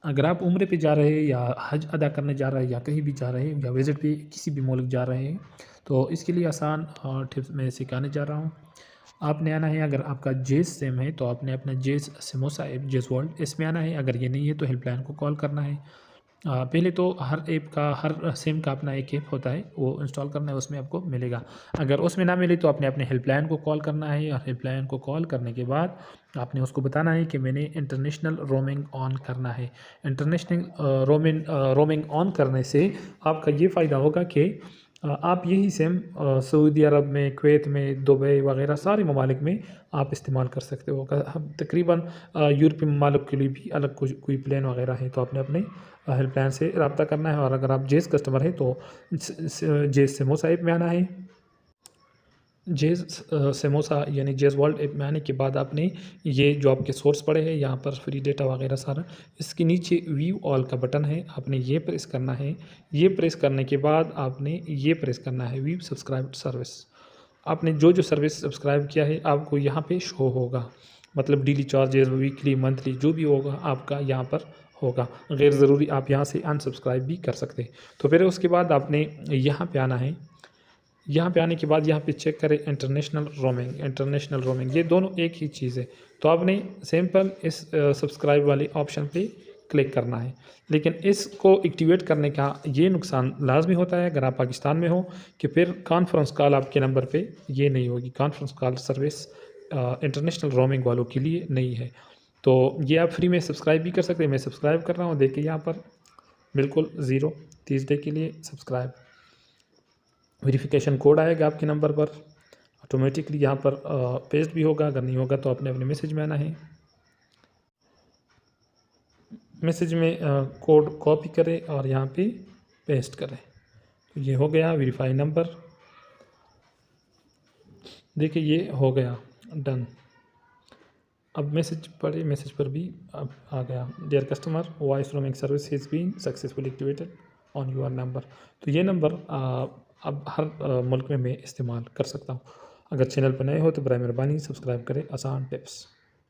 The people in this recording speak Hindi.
अगर आप उम्रे पे जा रहे हैं या हज अदा करने जा रहे हैं या कहीं भी जा रहे हैं या विज़िट पे किसी भी मुल्क जा रहे हैं, तो इसके लिए आसान टिप्स मैं सिखाने जा रहा हूँ। आपने आना है, अगर आपका जेस सिम है तो आपने अपना जेस सिमोसा ऐप, जेस वर्ल्ड, इसमें आना है। अगर ये नहीं है तो हेल्पलाइन को कॉल करना है। पहले तो हर ऐप का, हर सिम का अपना एक ऐप होता है, वो इंस्टॉल करना है, उसमें आपको मिलेगा। अगर उसमें ना मिले तो आपने अपने हेल्पलाइन को कॉल करना है, और हेल्पलाइन को कॉल करने के बाद आपने उसको बताना है कि मैंने इंटरनेशनल रोमिंग ऑन करना है। इंटरनेशनल रोमिंग ऑन करने से आपका ये फ़ायदा होगा कि आप यही सिम सऊदी अरब में, कुवैत में, दुबई वगैरह सारे ममालिक में आप इस्तेमाल कर सकते हो। हम तकरीबन यूरोपीय ममालिक के लिए भी अलग कुछ कोई प्लान वगैरह है तो आपने अपने हेल्पलाइन से रब्ता करना है। और अगर आप जेस कस्टमर हैं तो जेस समोसा ऐप में आना है। जेस समोसा यानी जेस वर्ल्ड ऐप में आने के बाद आपने ये जो आपके सोर्स पड़े हैं यहाँ पर फ्री डेटा वगैरह सारा, इसके नीचे व्यू ऑल का बटन है, आपने ये प्रेस करना है। ये प्रेस करने के बाद आपने ये प्रेस करना है व्यू सब्सक्राइब सर्विस। आपने जो जो सर्विस सब्सक्राइब किया है आपको यहाँ पे शो होगा, मतलब डेली चार्जेस, वीकली, मंथली, जो भी होगा आपका यहाँ पर होगा। गैर ज़रूरी आप यहाँ से अनसब्सक्राइब भी कर सकते हैं। तो फिर उसके बाद आपने यहाँ पे आना है। यहाँ पे आने के बाद यहाँ पे चेक करें इंटरनेशनल रोमिंग, इंटरनेशनल रोमिंग, ये दोनों एक ही चीज़ है। तो आपने सिंपल इस सब्सक्राइब वाले ऑप्शन पे क्लिक करना है। लेकिन इसको एक्टिवेट करने का ये नुकसान लाजमी होता है अगर आप पाकिस्तान में हो, कि फिर कॉन्फ्रेंस कॉल आपके नंबर पे ये नहीं होगी। Conference call service international roaming वालों के लिए नहीं है। तो ये आप फ्री में सब्सक्राइब भी कर सकते हैं। मैं सब्सक्राइब कर रहा हूँ, देखिए यहाँ पर बिल्कुल ज़ीरो, 30 डे के लिए सब्सक्राइब। वेरिफिकेशन कोड आएगा आपके नंबर पर, ऑटोमेटिकली यहाँ पर पेस्ट भी होगा। अगर नहीं होगा तो आपने अपने मैसेज में आना है। मैसेज में कोड कॉपी करें और यहाँ पे पेस्ट करें। तो ये हो गया वेरीफाई नंबर, देखिए ये हो गया डन। अब मैसेज पढ़े, मैसेज पर भी अब आ गया, dear customer, voice roaming service has been successfully activated on your number. तो ये नंबर अब हर मुल्क में मैं इस्तेमाल कर सकता हूँ। अगर चैनल पर नए हो तो बराए मेहरबानी सब्सक्राइब करें। आसान टिप्स।